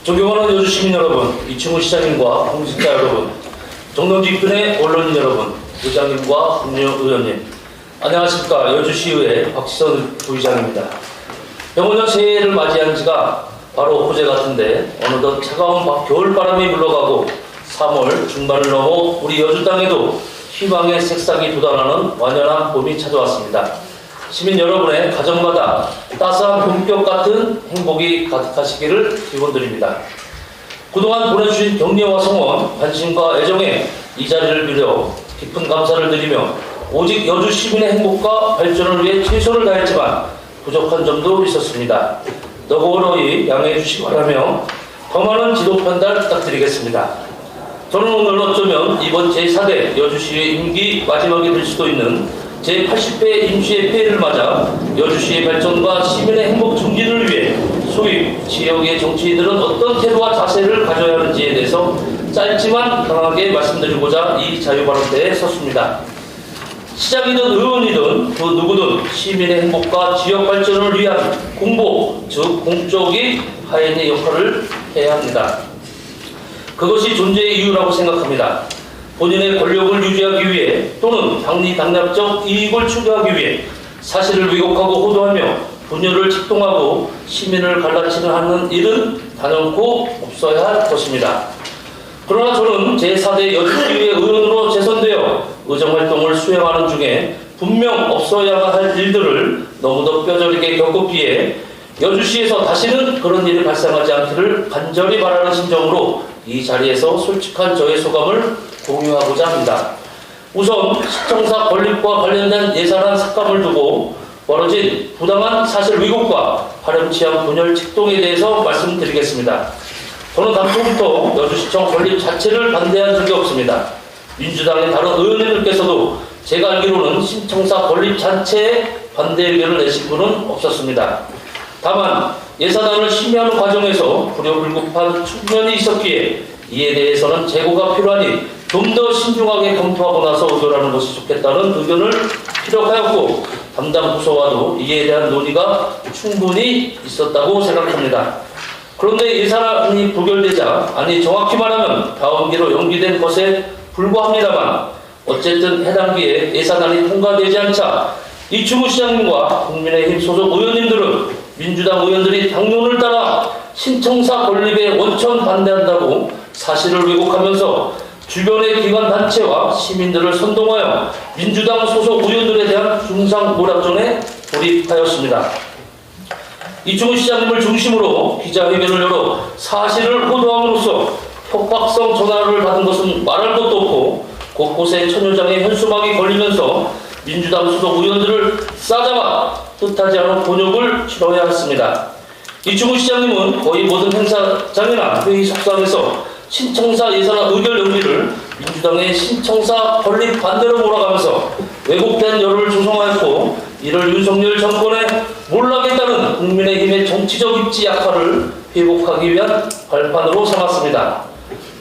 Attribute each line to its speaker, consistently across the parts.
Speaker 1: 존경하는 여주 시민 여러분, 이충우 시장님과 공직자 여러분, 정동직군의 언론인 여러분, 의장님과 국민의 의원님, 안녕하십니까. 여주시의회 박지선 부의장입니다. 병원년 새해를 맞이한 지가 바로 어제 같은데 어느덧 차가운 겨울바람이 물러가고 3월 중반을 넘어 우리 여주 땅에도 희망의 색상이 돋아나는 완연한 봄이 찾아왔습니다. 시민 여러분의 가정마다 따스한 봄볕 같은 행복이 가득하시기를 기원드립니다. 그동안 보내주신 격려와 성원, 관심과 애정에 이 자리를 빌려 깊은 감사를 드리며 오직 여주 시민의 행복과 발전을 위해 최선을 다했지만 부족한 점도 있었습니다. 너그러이 양해해 주시기 바라며 더 많은 지도 편달 부탁드리겠습니다. 저는 오늘 어쩌면 이번 제4대 여주시의 임기 마지막이 될 수도 있는 제80회 임시의 폐해를 맞아 여주시의 발전과 시민의 행복 증진을 위해 소위 지역의 정치인들은 어떤 태도와 자세를 가져야 하는지에 대해서 짧지만 강하게 말씀드리고자 이 자유발언대에 섰습니다. 시장이든 의원이든 그 누구든 시민의 행복과 지역 발전을 위한 공보, 즉 공적인 하인의 역할을 해야 합니다. 그것이 존재의 이유라고 생각합니다. 본인의 권력을 유지하기 위해 또는 당리당략적 이익을 추구하기 위해 사실을 왜곡하고 호도하며 분열을 책동하고 시민을 갈라치는 하는 일은 단연코 없어야 할 것입니다. 그러나 저는 제4대 여주시의회 의원으로 재선되어 의정활동을 수행하는 중에 분명 없어야 할 일들을 너무도 뼈저리게 겪었기에 여주시에서 다시는 그런 일이 발생하지 않기를 간절히 바라는 심정으로 이 자리에서 솔직한 저의 소감을 공유하고자 합니다. 우선 시청사 건립과 관련된 예산안 삭감을 두고 벌어진 부당한 사실 왜곡과 파렴치한 분열 책동에 대해서 말씀드리겠습니다. 저는 당초부터 여주시청 건립 자체를 반대한 적이 없습니다. 민주당의 다른 의원님들께서도 제가 알기로는 신청사 건립 자체에 반대 의견을 내신 분은 없었습니다. 다만 예산안을 심의하는 과정에서 불효불급한 측면이 있었기에 이에 대해서는 재고가 필요하니 좀 더 신중하게 검토하고 나서 의결하는 것이 좋겠다는 의견을 피력하였고 담당 부서와도 이에 대한 논의가 충분히 있었다고 생각합니다. 그런데 예산안이 부결되자, 아니 정확히 말하면 다음기로 연기된 것에 불과합니다만 어쨌든 해당기에 예산안이 통과되지 않자 이충우 시장님과 국민의힘 소속 의원님들은 민주당 의원들이 당론을 따라 신청사 건립에 원천 반대한다고 사실을 왜곡하면서 주변의 기관단체와 시민들을 선동하여 민주당 소속 의원들에 대한 중상모략전에 돌입하였습니다. 이충우 시장님을 중심으로 기자회견을 열어 사실을 호도함으로써 협박성 전화를 받은 것은 말할 것도 없고 곳곳에 천여장의 현수막이 걸리면서 민주당 소속 의원들을 싸잡아 뜻하지 않은 곤욕을 치러야 했습니다. 이충우 시장님은 거의 모든 행사장이나 회의 석상에서 신청사 예산안 의결 연기를 민주당의 신청사 건립 반대로 몰아가면서 왜곡된 여론을 조성하였고 이를 윤석열 정권에 몰락했다는 국민의힘의 정치적 입지 약화를 회복하기 위한 발판으로 삼았습니다.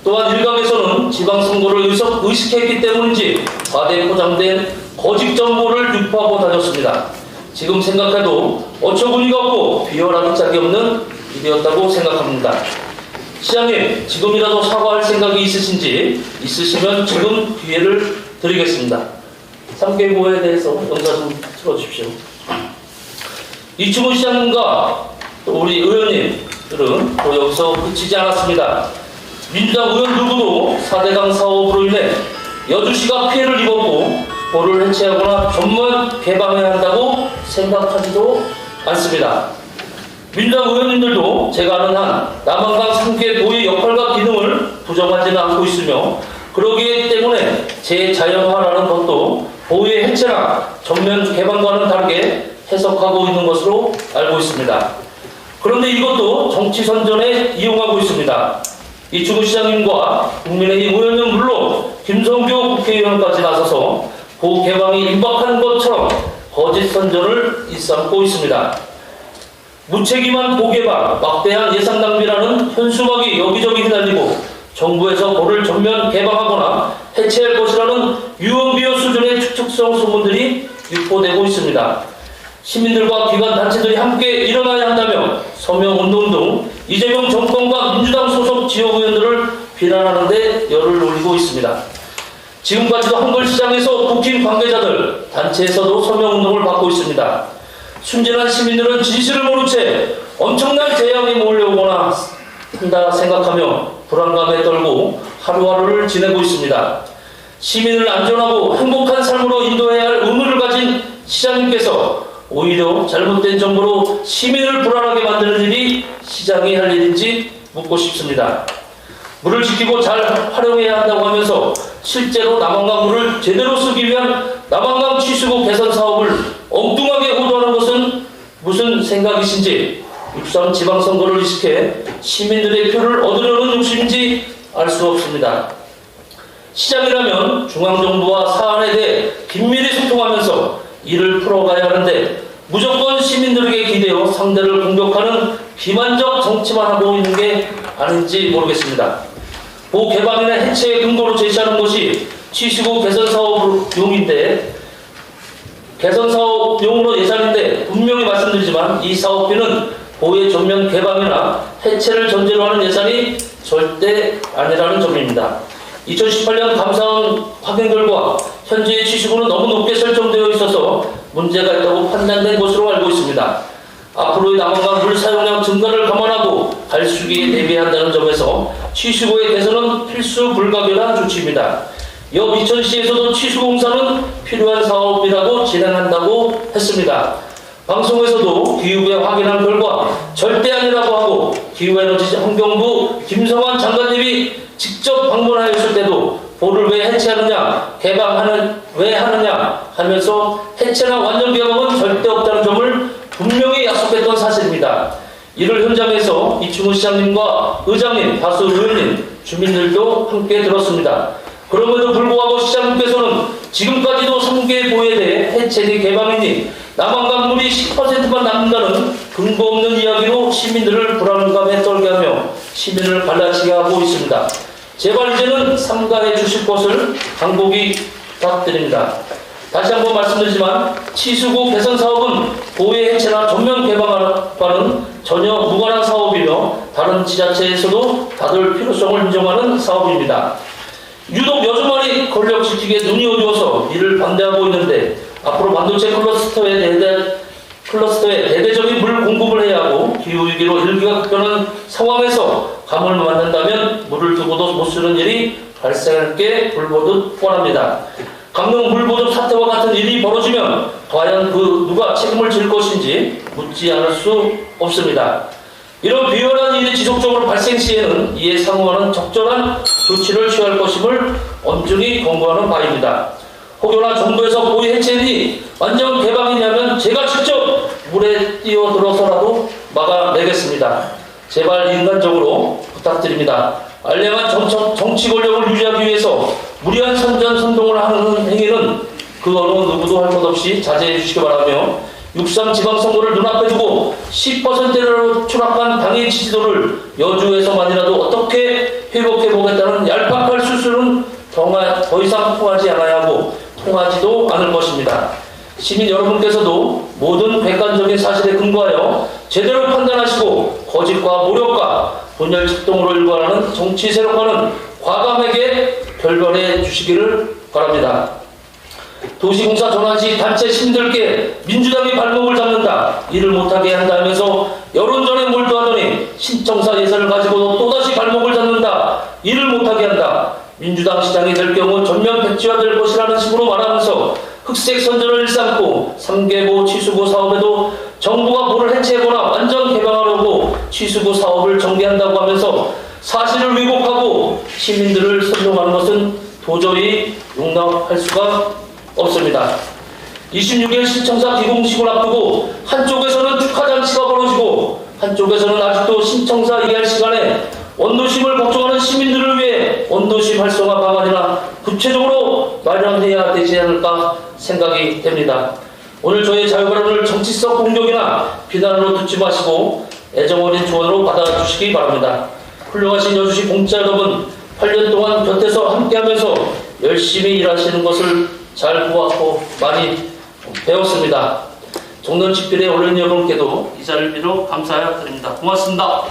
Speaker 1: 또한 일각에서는 지방선거를 의식했기 때문인지 과대 포장된 거짓 정보를 유포하고 다녔습니다. 지금 생각해도 어처구니가 없고 비열한 짝이 없는 일이었다고 생각합니다. 시장님, 지금이라도 사과할 생각이 있으신지 있으시면 지금 기회를 드리겠습니다. 3개국에 대해서 영상 좀 틀어주십시오. 이충우 시장님과 또 우리 의원님들은 또 여기서 그치지 않았습니다. 민주당 의원 누구도 4대강 사업으로 인해 여주시가 피해를 입었고 도를 해체하거나 전면 개방해야 한다고 생각하지도 않습니다. 민주당 의원님들도 제가 아는 한 남한강 3개 도의 역할과 기능을 부정하지는 않고 있으며 그러기 때문에 재자연화라는 것도 보유의 해체나 전면 개방과는 다르게 해석하고 있는 것으로 알고 있습니다. 그런데 이것도 정치 선전에 이용하고 있습니다. 이충우 시장님과 국민의힘 의원은 물론 김성교 국회의원까지 나서서 고 개방이 임박한 것처럼 거짓 선전을 일삼고 있습니다. 무책임한 고개방, 막대한 예산 낭비라는 현수막이 여기저기 휘날리고 정부에서 고를 전면 개방하거나 해체할 것이라는 유언비어 수준의 추측성 소문들이 유포되고 있습니다. 시민들과 기관 단체들이 함께 일어나야 한다며 서명운동 등 이재명 정권과 민주당 소속 지역 의원들을 비난하는 데 열을 올리고 있습니다. 지금까지도 한글시장에서 국힘 관계자들, 단체에서도 서명운동을 받고 있습니다. 순진한 시민들은 진실을 모른 채 엄청난 재앙이 몰려오거나 한다 생각하며 불안감에 떨고 하루하루를 지내고 있습니다. 시민을 안전하고 행복한 삶으로 인도해야 할 의무를 가진 시장님께서 오히려 잘못된 정보로 시민을 불안하게 만드는 일이 시장이 할 일인지 묻고 싶습니다. 물을 지키고 잘 활용해야 한다고 하면서 실제로 남한강 물을 제대로 쓰기 위한 남한강 취수구 개선 사업을 엉뚱하게 호도하는 것은 무슨 생각이신지, 6.3 지방선거를 의식해 시민들의 표를 얻으려는 욕심인지 알 수 없습니다. 시장이라면 중앙정부와 사안에 대해 긴밀히 소통하면서 일을 풀어가야 하는데 무조건 시민들에게 기대어 상대를 공격하는 기만적 정치만 하고 있는 게 아닌지 모르겠습니다. 개방이나 해체의 근거로 제시하는 것이 취수구 개선사업용인데, 개선사업용으로 예산인데 분명히 말씀드리지만 이 사업비는 보의 전면 개방이나 해체를 전제로 하는 예산이 절대 아니라는 점입니다. 2018년 감사원 확인 결과 현재의 취수구는 너무 높게 설정되어 있어서 문제가 있다고 판단된 것으로 알고 있습니다. 앞으로의 남한강 물 사용량 증가를 감안하고 갈수기에 대비한다는 점에서 취수구의 개선은 필수 불가결한 조치입니다. 옆 이천시에서도 취수구 공사는 필요한 사업이라고 진행한다고 했습니다. 방송에서도 기후부에 확인한 결과 절대 아니라고 하고 기후에너지 환경부 김성환 장관님이 직접 방문하였을 때도 보를 왜 해체하느냐, 개방하는 왜 하느냐 하면서 해체나 완전 개방은 절대 없다는 점을 분명히 약속했던 사실입니다. 이를 현장에서 이충우 시장님과 의장님, 다수 의원님, 주민들도 함께 들었습니다. 그럼에도 불구하고 시장님께서는 지금까지도 3개 보에 대해 해체니 개방이니 남한강 물이 10%만 남는다는 근거 없는 이야기로 시민들을 불안감에 떨게 하며 시민을 갈라치게 하고 있습니다. 제발 이제는 삼가해 주실 것을 당국이 부탁드립니다. 다시 한번 말씀드리지만 취수구 개선 사업은 보의 해체나 전면 개방과는 전혀 무관한 사업이며 다른 지자체에서도 다들 필요성을 인정하는 사업입니다. 유독 요즘만이 권력 지키기에 눈이 어두워서 이를 반대하고 있는데 앞으로 반도체 클러스터에 대대적인 물 공급을 해야 하고 기후위기로 일기가 급변한 상황에서 감을 만든다면 물을 두고도 못 쓰는 일이 발생할 게 불보듯 뻔합니다. 강릉 물보족 사태와 같은 일이 벌어지면 과연 누가 책임을 질 것인지 묻지 않을 수 없습니다. 이런 비열한 일이 지속적으로 발생 시에는 이에 상응하는 적절한 조치를 취할 것임을 엄중히 권고하는 바입니다. 혹여나 정부에서 보의 해체니 완전 개방이냐면 제가 직접 물에 뛰어들어서라도 막아내겠습니다. 제발 인간적으로 부탁드립니다. 알량한 정치 권력을 유지하기 위해서 무리한 선전선동을 하는 행위는 그 어느 누구도 할 것 없이 자제해 주시기 바라며 6.3 지방선거를 눈앞에 두고 10%로 추락한 당의 지지도를 여주에서만이라도 어떻게 회복해보겠다는 얄팍할 수술은 더 이상 통하지 않아야 하고 통하지도 않을 것입니다. 시민 여러분께서도 모든 객관적인 사실에 근거하여 제대로 판단하시고 거짓과 모욕과 분열 작동으로 일관하는 정치 세력과는 과감하게 결별해 주시기를 바랍니다. 도시공사 전환시 단체 시민들께 민주당이 발목을 잡는다, 일을 못하게 한다면서 여론전에 몰두하더니 신청사 예산을 가지고도 또다시 발목을 잡는다, 일을 못하게 한다, 민주당 시장이 될 경우 전면 백지화될 것이라는 식으로 말하면서 흑색 선전을 일삼고 3개보 취수구 사업에도 정부가 물을 해체하거나 완전 개방하려고 취수구 사업을 전개한다고 하면서 사실을 왜곡하고 시민들을 선동하는 것은 도저히 용납할 수가 없습니다. 26일 신청사 기공식을 앞두고 한쪽에서는 축하잔치가 벌어지고 한쪽에서는 아직도 신청사 이해할 시간에 원도심을 걱정하는 시민들을 위해 원도심 활성화 방안이나 구체적으로 마련해야 되지 않을까 생각이 됩니다. 오늘 저의 자유발언을 정치적 공격이나 비난으로 듣지 마시고 애정어린 조언으로 받아주시기 바랍니다. 훌륭하신 여주시 공자 여러분, 8년 동안 곁에서 함께하면서 열심히 일하시는 것을 잘 보았고 많이 배웠습니다. 정don집필의 언론 여러분께도 이 자리를 빌어 감사드립니다. 고맙습니다.